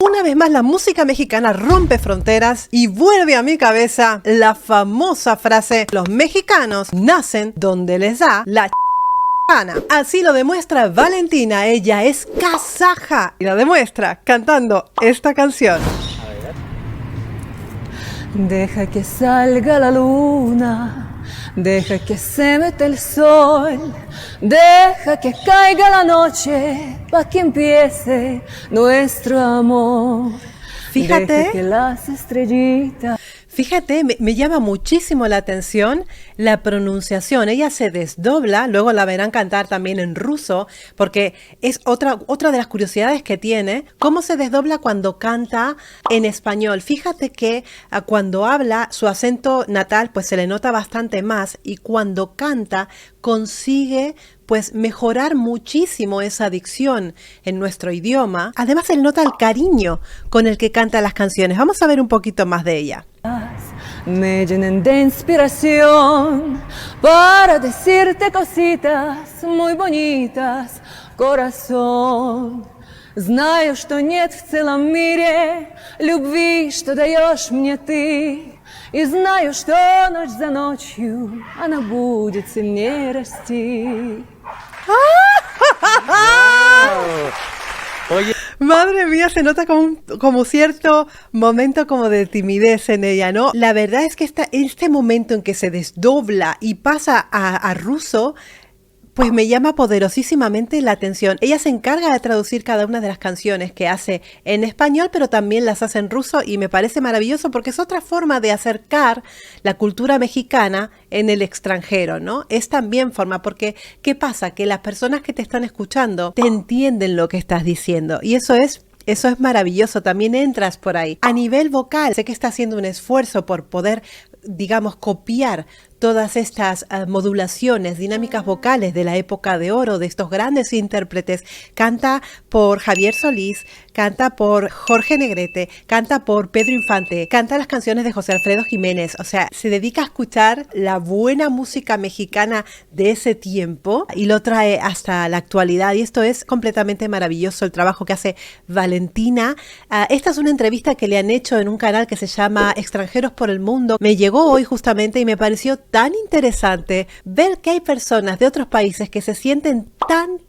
Una vez más la música mexicana rompe fronteras y vuelve a mi cabeza la famosa frase: los mexicanos nacen donde les da la gana. Así lo demuestra Valentina, ella es kazaja y lo demuestra cantando esta canción. Deja que salga la luna, deja que se meta el sol, deja que caiga la noche, pa' que empiece nuestro amor. Fíjate, deja que las estrellitas... Fíjate, me llama muchísimo la atención la pronunciación. Ella se desdobla, luego la verán cantar también en ruso, porque es otra de las curiosidades que tiene, cómo se desdobla cuando canta en español. Fíjate que cuando habla, su acento natal pues se le nota bastante más, y cuando canta consigue pues mejorar muchísimo esa dicción en nuestro idioma. Además, se le nota el cariño con el que canta las canciones. Vamos a ver un poquito más de ella. Me llenen de inspiración para decirte cositas muy bonitas, corazón. Знаю, что нет в целом мире любви, что даешь мне ты. И знаю, что ночь за ночью она будет сильнее расти. Oye, Madre mía, se nota como cierto momento como de timidez en ella, ¿no? La verdad es que este momento en que se desdobla y pasa a ruso, pues me llama poderosísimamente la atención. Ella se encarga de traducir cada una de las canciones que hace en español, pero también las hace en ruso, y me parece maravilloso porque es otra forma de acercar la cultura mexicana en el extranjero, ¿no? Es también forma, porque ¿qué pasa? Que las personas que te están escuchando te entienden lo que estás diciendo, y eso es maravilloso. También entras por ahí. A nivel vocal, sé que está haciendo un esfuerzo por poder, digamos, copiar todas estas modulaciones, dinámicas vocales de la época de oro, de estos grandes intérpretes. Canta por Javier Solís, canta por Jorge Negrete, canta por Pedro Infante, canta las canciones de José Alfredo Jiménez. O sea, se dedica a escuchar la buena música mexicana de ese tiempo y lo trae hasta la actualidad, y esto es completamente maravilloso, el trabajo que hace Valentina. Esta es una entrevista que le han hecho en un canal que se llama Extranjeros por el Mundo. Me llegó hoy justamente y me pareció tan interesante ver que hay personas de otros países que se sienten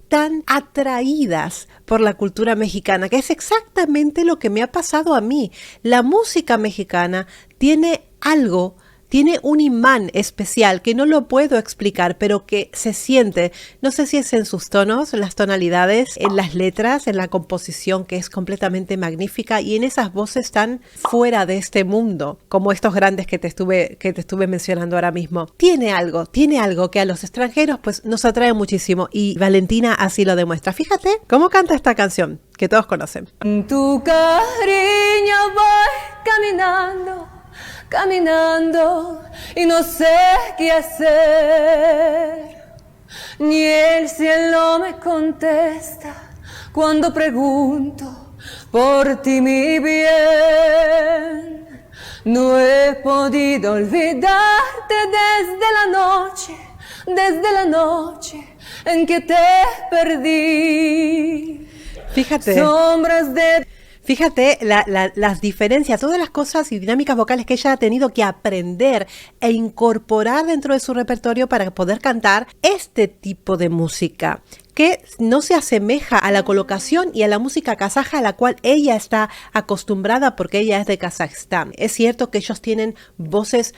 tan atraídas por la cultura mexicana, que es exactamente lo que me ha pasado a mí. La música mexicana tiene algo, tiene un imán especial que no lo puedo explicar, pero que se siente. No sé si es en sus tonos, las tonalidades, en las letras, en la composición, que es completamente magnífica, y en esas voces tan fuera de este mundo, como estos grandes que te estuve mencionando ahora mismo. Tiene algo que a los extranjeros pues nos atrae muchísimo, y Valentina así lo demuestra. Fíjate cómo canta esta canción, que todos conocen. Tu cariño voy caminando y no sé qué hacer. Ni el cielo me contesta cuando pregunto por ti, mi bien. No he podido olvidarte desde la noche en que te perdí. Fíjate. Sombras de... Fíjate las diferencias, todas las cosas y dinámicas vocales que ella ha tenido que aprender e incorporar dentro de su repertorio para poder cantar este tipo de música, que no se asemeja a la colocación y a la música kazaja a la cual ella está acostumbrada, porque ella es de Kazajstán. Es cierto que ellos tienen voces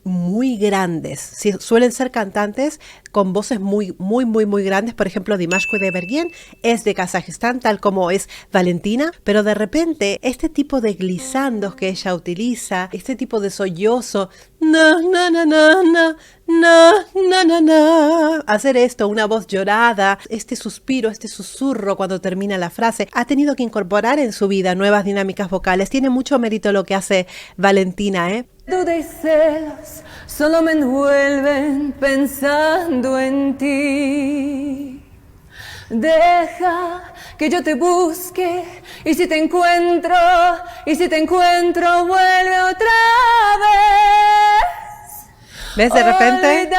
muy grandes, suelen ser cantantes con voces muy grandes. Por ejemplo, Dimash Kudaibergen es de Kazajistán, tal como es Valentina, pero de repente este tipo de glisandos que ella utiliza, este tipo de sollozo, hacer esto, una voz llorada, este suspiro, este susurro cuando termina la frase, ha tenido que incorporar en su vida nuevas dinámicas vocales. Tiene mucho mérito lo que hace Valentina, ¿eh? Duda y celos solo me envuelven pensando en ti. Deja que yo te busque, y si te encuentro, vuelve otra vez. ¿Ves? De repente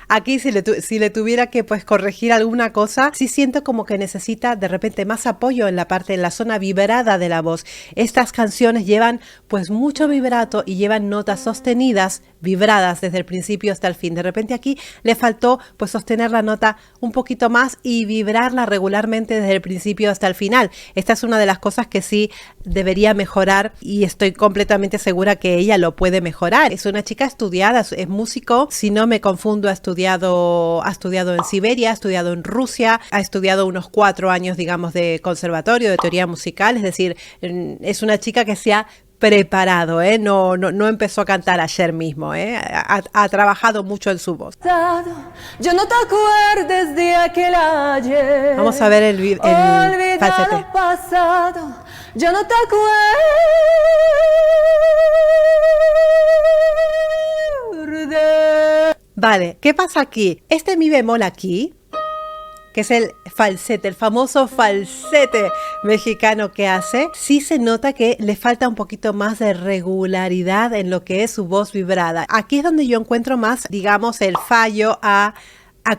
aquí si le tuviera que pues corregir alguna cosa, sí siento como que necesita de repente más apoyo en la zona vibrada de la voz. Estas canciones llevan pues mucho vibrato y llevan notas sostenidas, vibradas desde el principio hasta el fin. De repente aquí le faltó pues sostener la nota un poquito más y vibrarla regularmente desde el principio hasta el final. Esta es una de las cosas que sí debería mejorar y estoy completamente segura que ella lo puede mejorar. Es una chica estudiada, es músico, si no me confundo, ha estudiado en Siberia, ha estudiado en Rusia, ha estudiado unos 4 años, digamos, de conservatorio, de teoría musical, es decir, es una chica que se ha preparado, no empezó a cantar ayer mismo, ha trabajado mucho en su voz. Yo no te acuerdes de aquel ayer. Vamos a ver el falsete. Pasado. Yo no te acuerdes. Vale, ¿qué pasa aquí? Este mi bemol aquí, que es el falsete, el famoso falsete mexicano que hace, sí se nota que le falta un poquito más de regularidad en lo que es su voz vibrada. Aquí es donde yo encuentro más, digamos, el fallo a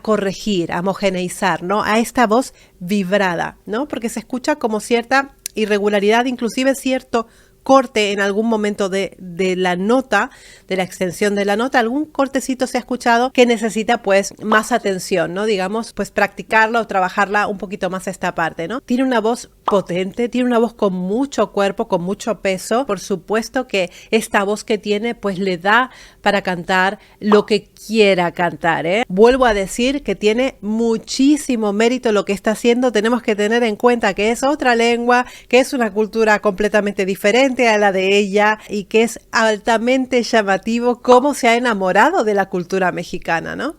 corregir, a homogeneizar, ¿no? A esta voz vibrada, ¿no? Porque se escucha como cierta irregularidad, inclusive cierto corte en algún momento de la nota, de la extensión de la nota, algún cortecito se ha escuchado que necesita pues más atención, ¿no? Digamos, pues practicarla o trabajarla un poquito más esta parte, ¿no? Tiene una voz potente, tiene una voz con mucho cuerpo, con mucho peso. Por supuesto que esta voz que tiene pues le da para cantar lo que quiera cantar, ¿eh? Vuelvo a decir que tiene muchísimo mérito lo que está haciendo. Tenemos que tener en cuenta que es otra lengua, que es una cultura completamente diferente a la de ella y que es altamente llamativo cómo se ha enamorado de la cultura mexicana, ¿no?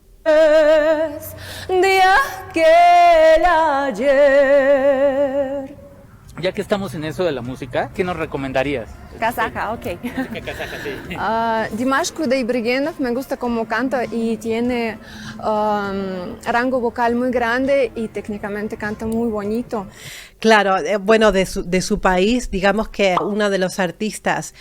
De aquel ayer. Ya que estamos en eso de la música, ¿qué nos recomendarías? Kazaja, ok. Música kazaja, sí. Dimash Kudaibergenov me gusta cómo canta y tiene rango vocal muy grande y técnicamente canta muy bonito. Claro, bueno, de su país, digamos que uno de los artistas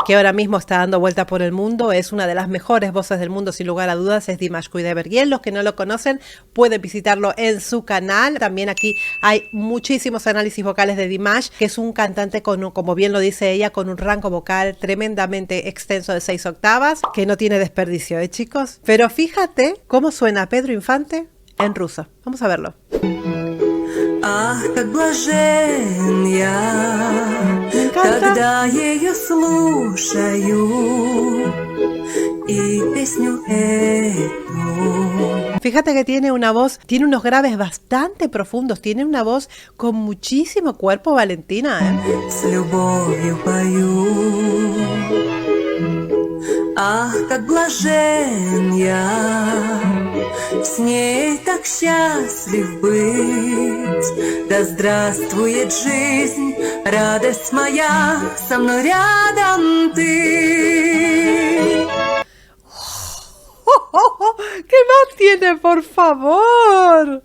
que ahora mismo está dando vuelta por el mundo, es una de las mejores voces del mundo, sin lugar a dudas, es Dimash Kudaibergen. Los que no lo conocen pueden visitarlo en su canal. También aquí hay muchísimos análisis vocales de Dimash, que es un cantante con, como bien lo dice ella, con un rango vocal tremendamente extenso de 6 octavas, que no tiene desperdicio, chicos? Pero fíjate cómo suena Pedro Infante en ruso. Vamos a verlo. Ах, как блажен я, когда ее слушаю, и песню эту. Fíjate que tiene una voz, tiene unos graves bastante profundos, tiene una voz con muchísimo cuerpo, Valentina, ¿eh? С любовью пою. Ах, как блажен я, с ней так счастлив быть. Да здравствует жизнь, радость моя, со мной рядом ты. ¿Qué más tiene, por favor?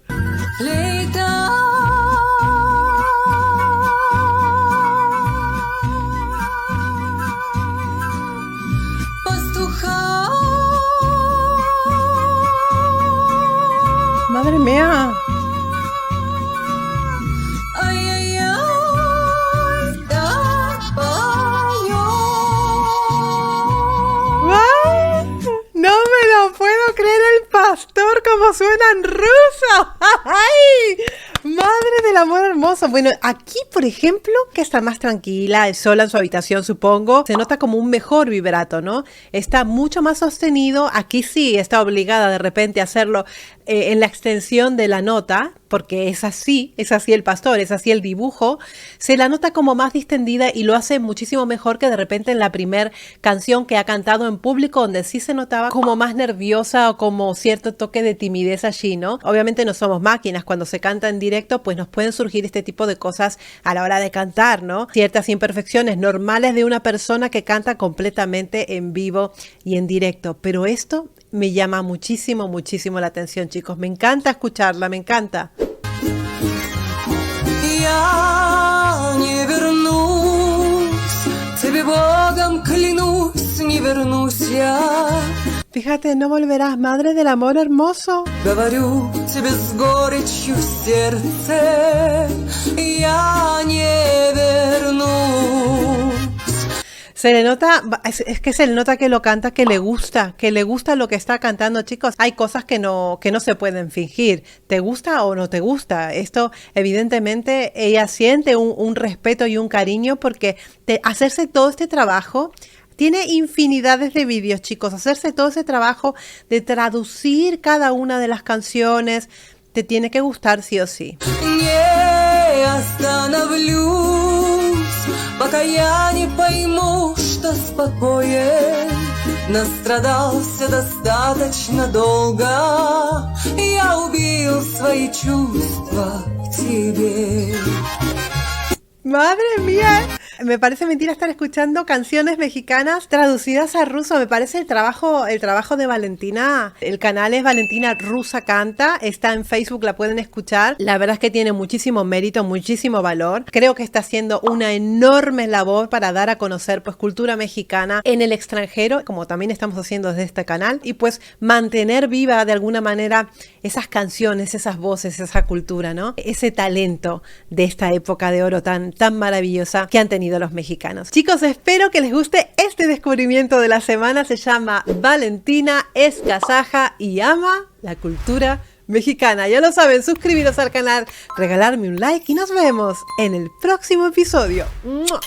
Madre mía. No me lo puedo creer, el pastor, como suena en ruso. ¡Ay! Madre del amor hermoso. Bueno, aquí, por ejemplo, que está más tranquila, sola en su habitación, supongo, se nota como un mejor vibrato, ¿no? Está mucho más sostenido. Aquí sí está obligada de repente a hacerlo en la extensión de la nota, porque es así el pastor, es así el dibujo. Se la nota como más distendida y lo hace muchísimo mejor que de repente en la primer canción que ha cantado en público, donde sí se notaba como más nerviosa o como cierto toque de timidez allí, ¿no? Obviamente no somos máquinas, cuando se canta en directo pues nos pueden surgir este tipo de cosas a la hora de cantar, ¿no? Ciertas imperfecciones normales de una persona que canta completamente en vivo y en directo, pero esto me llama muchísimo, muchísimo la atención, chicos. Me encanta escucharla, me encanta. Я не вернусь, тебе Богом клянусь, не вернусь я. Fíjate, no volverás, madre del amor hermoso. Говорю тебе с горечью в сердце, я не вернусь. Se le nota, es que se le nota que lo canta, que le gusta lo que está cantando, chicos. Hay cosas que no se pueden fingir. ¿Te gusta o no te gusta? Esto, evidentemente, ella siente un respeto y un cariño porque hacerse todo este trabajo. Tiene infinidades de vídeos, chicos. Hacerse todo ese trabajo de traducir cada una de las canciones, te tiene que gustar sí o sí. Не остановлюсь, пока я не пойму, что спокоен. Настрадался достаточно долго, я убил свои чувства в тебе. ¡Madre mía! Me parece mentira estar escuchando canciones mexicanas traducidas a ruso. Me parece el trabajo de Valentina. El canal es Valentina Rusa Canta. Está en Facebook, la pueden escuchar. La verdad es que tiene muchísimo mérito, muchísimo valor. Creo que está haciendo una enorme labor para dar a conocer pues cultura mexicana en el extranjero, como también estamos haciendo desde este canal. Y pues mantener viva de alguna manera esas canciones, esas voces, esa cultura, ¿no? Ese talento de esta época de oro tan maravillosa que han tenido los mexicanos. Chicos, espero que les guste este descubrimiento de la semana. Se llama Valentina, es kazaja y ama la cultura mexicana. Ya lo saben, suscribiros al canal, regalarme un like y nos vemos en el próximo episodio. ¡Mua!